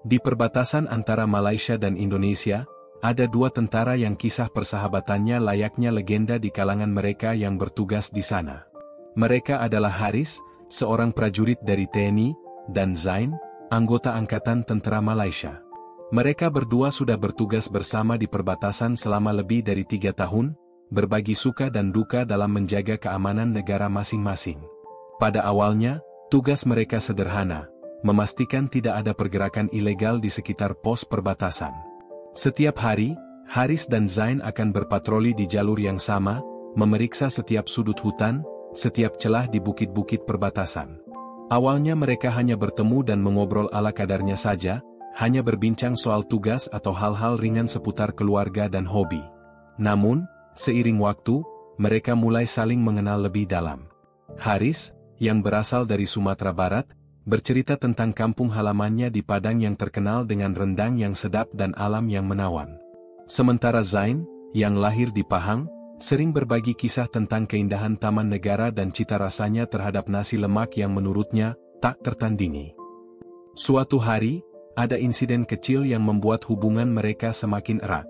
Di perbatasan antara Malaysia dan Indonesia, ada dua tentara yang kisah persahabatannya layaknya legenda di kalangan mereka yang bertugas di sana. Mereka adalah Haris, seorang prajurit dari TNI, dan Zain, anggota Angkatan Tentera Malaysia. Mereka berdua sudah bertugas bersama di perbatasan selama lebih dari 3 tahun, berbagi suka dan duka dalam menjaga keamanan negara masing-masing. Pada awalnya, tugas mereka sederhana, memastikan tidak ada pergerakan ilegal di sekitar pos perbatasan. Setiap hari, Haris dan Zain akan berpatroli di jalur yang sama, memeriksa setiap sudut hutan, setiap celah di bukit-bukit perbatasan. Awalnya mereka hanya bertemu dan mengobrol ala kadarnya saja, hanya berbincang soal tugas atau hal-hal ringan seputar keluarga dan hobi. Namun, seiring waktu, mereka mulai saling mengenal lebih dalam. Haris, yang berasal dari Sumatera Barat, bercerita tentang kampung halamannya di Padang yang terkenal dengan rendang yang sedap dan alam yang menawan. Sementara Zain, yang lahir di Pahang, sering berbagi kisah tentang keindahan taman negara dan cita rasanya terhadap nasi lemak yang menurutnya tak tertandingi. Suatu hari, ada insiden kecil yang membuat hubungan mereka semakin erat.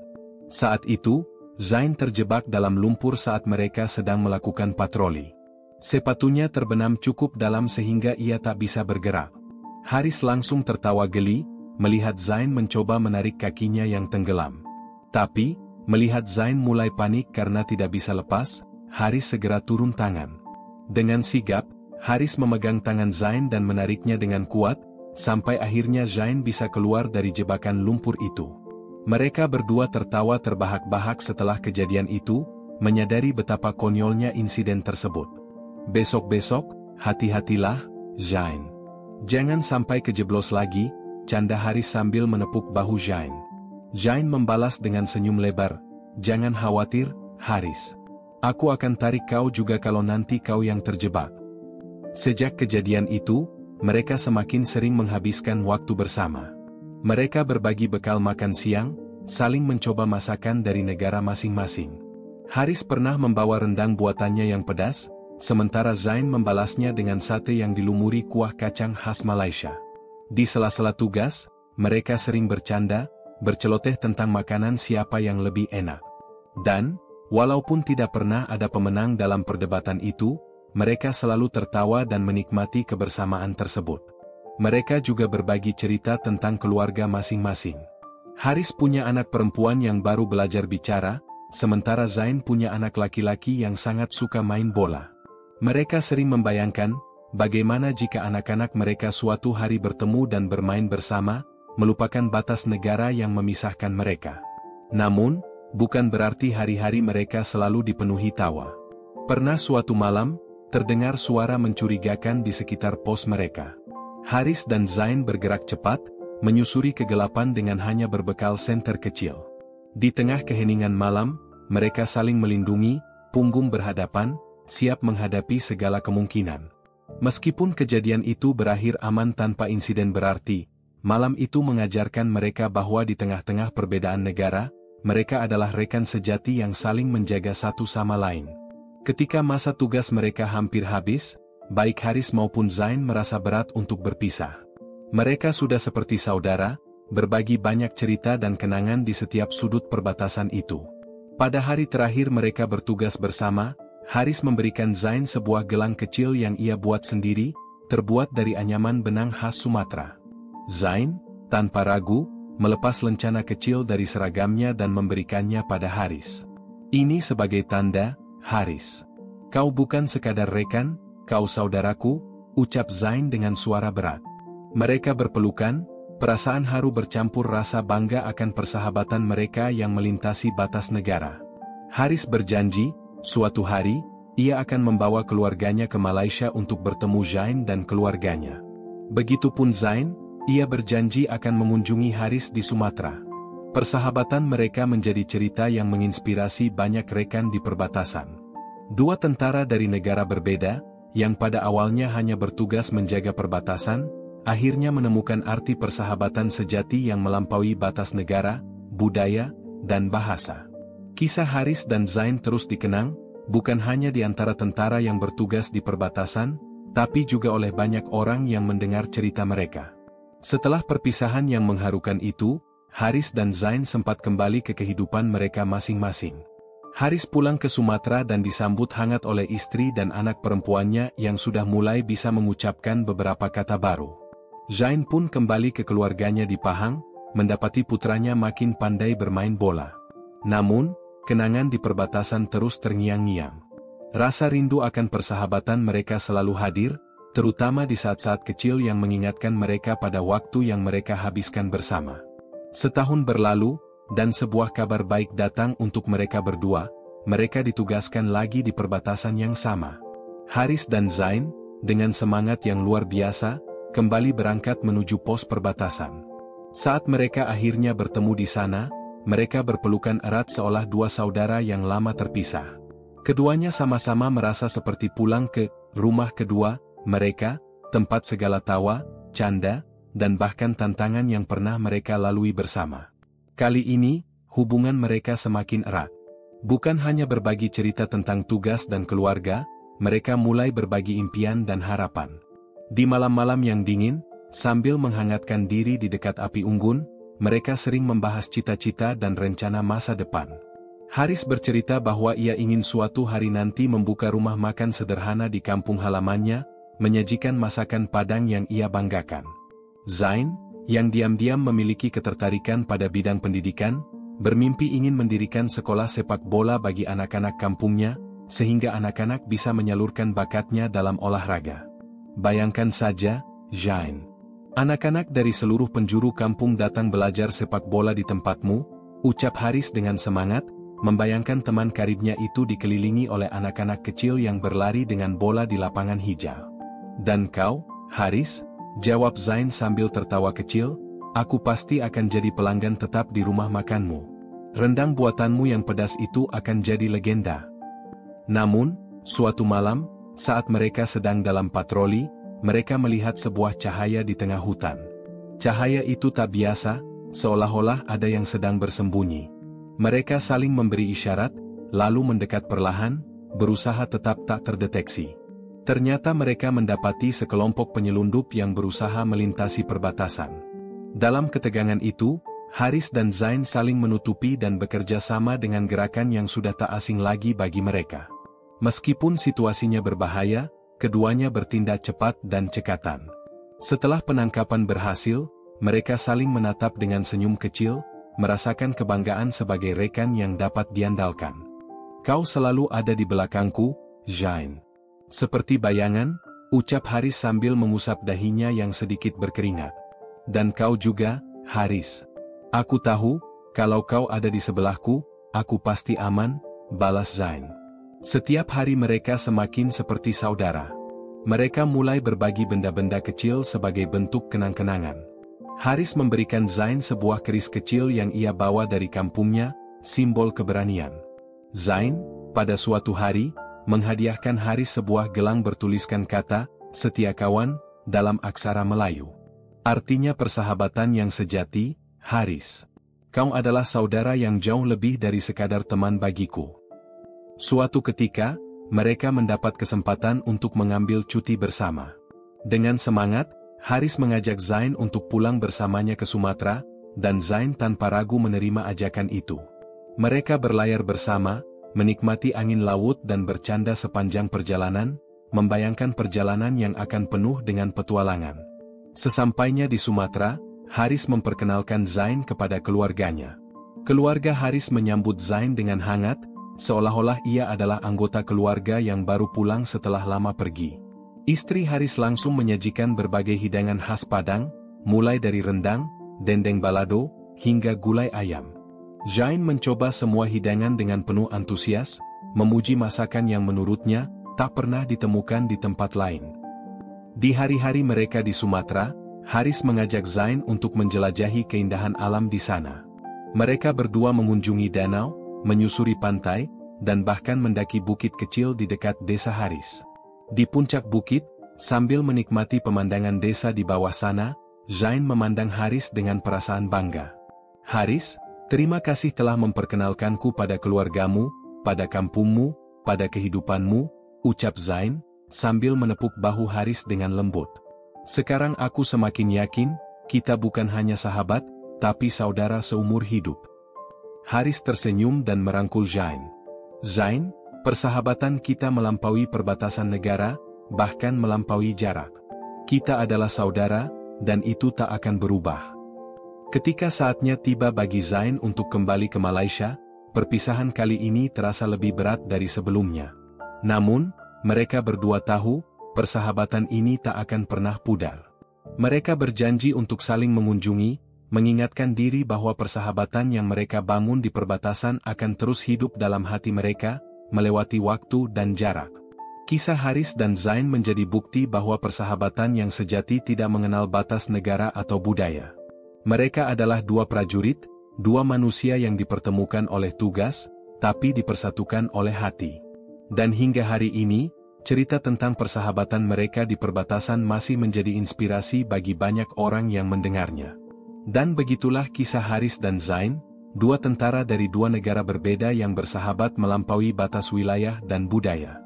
Saat itu, Zain terjebak dalam lumpur saat mereka sedang melakukan patroli. Sepatunya terbenam cukup dalam sehingga ia tak bisa bergerak. Haris langsung tertawa geli, melihat Zain mencoba menarik kakinya yang tenggelam. Tapi, melihat Zain mulai panik karena tidak bisa lepas, Haris segera turun tangan. Dengan sigap, Haris memegang tangan Zain dan menariknya dengan kuat, sampai akhirnya Zain bisa keluar dari jebakan lumpur itu. Mereka berdua tertawa terbahak-bahak setelah kejadian itu, menyadari betapa konyolnya insiden tersebut. Besok-besok, hati-hatilah, Zain. Jangan sampai kejeblos lagi, canda Haris sambil menepuk bahu Zain. Zain membalas dengan senyum lebar, jangan khawatir, Haris. Aku akan tarik kau juga kalau nanti kau yang terjebak. Sejak kejadian itu, mereka semakin sering menghabiskan waktu bersama. Mereka berbagi bekal makan siang, saling mencoba masakan dari negara masing-masing. Haris pernah membawa rendang buatannya yang pedas, sementara Zain membalasnya dengan sate yang dilumuri kuah kacang khas Malaysia. Di sela-sela tugas, mereka sering bercanda, berceloteh tentang makanan siapa yang lebih enak. Dan, walaupun tidak pernah ada pemenang dalam perdebatan itu, mereka selalu tertawa dan menikmati kebersamaan tersebut. Mereka juga berbagi cerita tentang keluarga masing-masing. Haris punya anak perempuan yang baru belajar bicara, sementara Zain punya anak laki-laki yang sangat suka main bola. Mereka sering membayangkan, bagaimana jika anak-anak mereka suatu hari bertemu dan bermain bersama, melupakan batas negara yang memisahkan mereka. Namun, bukan berarti hari-hari mereka selalu dipenuhi tawa. Pernah suatu malam, terdengar suara mencurigakan di sekitar pos mereka. Haris dan Zain bergerak cepat, menyusuri kegelapan dengan hanya berbekal senter kecil. Di tengah keheningan malam, mereka saling melindungi, punggung berhadapan, siap menghadapi segala kemungkinan. Meskipun kejadian itu berakhir aman tanpa insiden berarti, malam itu mengajarkan mereka bahwa di tengah-tengah perbedaan negara, mereka adalah rekan sejati yang saling menjaga satu sama lain. Ketika masa tugas mereka hampir habis, baik Haris maupun Zain merasa berat untuk berpisah. Mereka sudah seperti saudara, berbagi banyak cerita dan kenangan di setiap sudut perbatasan itu. Pada hari terakhir mereka bertugas bersama, Haris memberikan Zain sebuah gelang kecil yang ia buat sendiri, terbuat dari anyaman benang khas Sumatera. Zain, tanpa ragu, melepas lencana kecil dari seragamnya dan memberikannya pada Haris. Ini sebagai tanda, Haris. Kau bukan sekadar rekan, kau saudaraku, ucap Zain dengan suara berat. Mereka berpelukan, perasaan haru bercampur rasa bangga akan persahabatan mereka yang melintasi batas negara. Haris berjanji, suatu hari, ia akan membawa keluarganya ke Malaysia untuk bertemu Zain dan keluarganya. Begitupun Zain, ia berjanji akan mengunjungi Haris di Sumatera. Persahabatan mereka menjadi cerita yang menginspirasi banyak rekan di perbatasan. Dua tentara dari negara berbeda, yang pada awalnya hanya bertugas menjaga perbatasan, akhirnya menemukan arti persahabatan sejati yang melampaui batas negara, budaya, dan bahasa. Kisah Haris dan Zain terus dikenang, bukan hanya di antara tentara yang bertugas di perbatasan, tapi juga oleh banyak orang yang mendengar cerita mereka. Setelah perpisahan yang mengharukan itu, Haris dan Zain sempat kembali ke kehidupan mereka masing-masing. Haris pulang ke Sumatera dan disambut hangat oleh istri dan anak perempuannya yang sudah mulai bisa mengucapkan beberapa kata baru. Zain pun kembali ke keluarganya di Pahang, mendapati putranya makin pandai bermain bola. Namun, kenangan di perbatasan terus terngiang-ngiang. Rasa rindu akan persahabatan mereka selalu hadir, terutama di saat-saat kecil yang mengingatkan mereka pada waktu yang mereka habiskan bersama. Setahun berlalu, dan sebuah kabar baik datang untuk mereka berdua, mereka ditugaskan lagi di perbatasan yang sama. Haris dan Zain, dengan semangat yang luar biasa, kembali berangkat menuju pos perbatasan. Saat mereka akhirnya bertemu di sana, mereka berpelukan erat seolah dua saudara yang lama terpisah. Keduanya sama-sama merasa seperti pulang ke rumah kedua mereka, tempat segala tawa, canda, dan bahkan tantangan yang pernah mereka lalui bersama. Kali ini, hubungan mereka semakin erat. Bukan hanya berbagi cerita tentang tugas dan keluarga, mereka mulai berbagi impian dan harapan. Di malam-malam yang dingin, sambil menghangatkan diri di dekat api unggun, mereka sering membahas cita-cita dan rencana masa depan. Haris bercerita bahwa ia ingin suatu hari nanti membuka rumah makan sederhana di kampung halamannya, menyajikan masakan Padang yang ia banggakan. Zain, yang diam-diam memiliki ketertarikan pada bidang pendidikan, bermimpi ingin mendirikan sekolah sepak bola bagi anak-anak kampungnya, sehingga anak-anak bisa menyalurkan bakatnya dalam olahraga. Bayangkan saja, Zain. Anak-anak dari seluruh penjuru kampung datang belajar sepak bola di tempatmu, ucap Haris dengan semangat, membayangkan teman karibnya itu dikelilingi oleh anak-anak kecil yang berlari dengan bola di lapangan hijau. Dan kau, Haris? Jawab Zain sambil tertawa kecil, aku pasti akan jadi pelanggan tetap di rumah makanmu. Rendang buatanmu yang pedas itu akan jadi legenda. Namun, suatu malam, saat mereka sedang dalam patroli, mereka melihat sebuah cahaya di tengah hutan. Cahaya itu tak biasa, seolah-olah ada yang sedang bersembunyi. Mereka saling memberi isyarat, lalu mendekat perlahan, berusaha tetap tak terdeteksi. Ternyata mereka mendapati sekelompok penyelundup yang berusaha melintasi perbatasan. Dalam ketegangan itu, Haris dan Zain saling menutupi dan bekerja sama dengan gerakan yang sudah tak asing lagi bagi mereka. Meskipun situasinya berbahaya, keduanya bertindak cepat dan cekatan. Setelah penangkapan berhasil, mereka saling menatap dengan senyum kecil, merasakan kebanggaan sebagai rekan yang dapat diandalkan. Kau selalu ada di belakangku, Zain. Seperti bayangan, ucap Haris sambil mengusap dahinya yang sedikit berkeringat. Dan kau juga, Haris. Aku tahu, kalau kau ada di sebelahku, aku pasti aman, balas Zain. Setiap hari mereka semakin seperti saudara. Mereka mulai berbagi benda-benda kecil sebagai bentuk kenang-kenangan. Haris memberikan Zain sebuah keris kecil yang ia bawa dari kampungnya, simbol keberanian. Zain, pada suatu hari, menghadiahkan Haris sebuah gelang bertuliskan kata, setia kawan, dalam aksara Melayu. Artinya persahabatan yang sejati, Haris. Kau adalah saudara yang jauh lebih dari sekadar teman bagiku. Suatu ketika, mereka mendapat kesempatan untuk mengambil cuti bersama. Dengan semangat, Haris mengajak Zain untuk pulang bersamanya ke Sumatera, dan Zain tanpa ragu menerima ajakan itu. Mereka berlayar bersama, menikmati angin laut dan bercanda sepanjang perjalanan, membayangkan perjalanan yang akan penuh dengan petualangan. Sesampainya di Sumatera, Haris memperkenalkan Zain kepada keluarganya. Keluarga Haris menyambut Zain dengan hangat, seolah-olah ia adalah anggota keluarga yang baru pulang setelah lama pergi. Istri Haris langsung menyajikan berbagai hidangan khas Padang, mulai dari rendang, dendeng balado, hingga gulai ayam. Zain mencoba semua hidangan dengan penuh antusias, memuji masakan yang menurutnya tak pernah ditemukan di tempat lain. Di hari-hari mereka di Sumatera, Haris mengajak Zain untuk menjelajahi keindahan alam di sana. Mereka berdua mengunjungi danau, menyusuri pantai, dan bahkan mendaki bukit kecil di dekat desa Haris. Di puncak bukit, sambil menikmati pemandangan desa di bawah sana, Zain memandang Haris dengan perasaan bangga. Haris, terima kasih telah memperkenalkanku pada keluargamu, pada kampungmu, pada kehidupanmu, ucap Zain, sambil menepuk bahu Haris dengan lembut. Sekarang aku semakin yakin, kita bukan hanya sahabat, tapi saudara seumur hidup. Haris tersenyum dan merangkul Zain. Zain, persahabatan kita melampaui perbatasan negara, bahkan melampaui jarak. Kita adalah saudara, dan itu tak akan berubah. Ketika saatnya tiba bagi Zain untuk kembali ke Malaysia, perpisahan kali ini terasa lebih berat dari sebelumnya. Namun, mereka berdua tahu, persahabatan ini tak akan pernah pudar. Mereka berjanji untuk saling mengunjungi, mengingatkan diri bahwa persahabatan yang mereka bangun di perbatasan akan terus hidup dalam hati mereka, melewati waktu dan jarak. Kisah Haris dan Zain menjadi bukti bahwa persahabatan yang sejati tidak mengenal batas negara atau budaya. Mereka adalah dua prajurit, dua manusia yang dipertemukan oleh tugas, tapi dipersatukan oleh hati. Dan hingga hari ini, cerita tentang persahabatan mereka di perbatasan masih menjadi inspirasi bagi banyak orang yang mendengarnya. Dan begitulah kisah Haris dan Zain, dua tentara dari dua negara berbeda yang bersahabat melampaui batas wilayah dan budaya.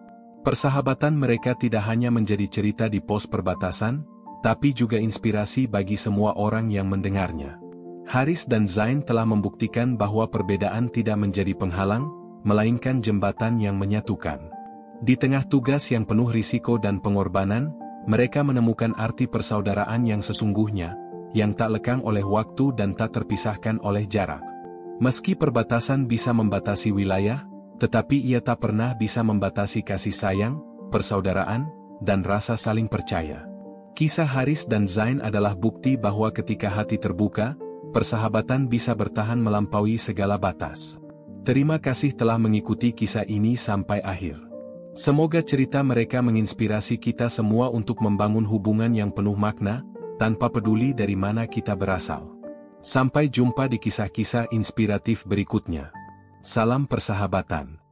Persahabatan mereka tidak hanya menjadi cerita di pos perbatasan, tapi juga inspirasi bagi semua orang yang mendengarnya. Haris dan Zain telah membuktikan bahwa perbedaan tidak menjadi penghalang, melainkan jembatan yang menyatukan. Di tengah tugas yang penuh risiko dan pengorbanan, mereka menemukan arti persaudaraan yang sesungguhnya, yang tak lekang oleh waktu dan tak terpisahkan oleh jarak. Meski perbatasan bisa membatasi wilayah, tetapi ia tak pernah bisa membatasi kasih sayang, persaudaraan, dan rasa saling percaya. Kisah Haris dan Zain adalah bukti bahwa ketika hati terbuka, persahabatan bisa bertahan melampaui segala batas. Terima kasih telah mengikuti kisah ini sampai akhir. Semoga cerita mereka menginspirasi kita semua untuk membangun hubungan yang penuh makna, tanpa peduli dari mana kita berasal. Sampai jumpa di kisah-kisah inspiratif berikutnya. Salam persahabatan.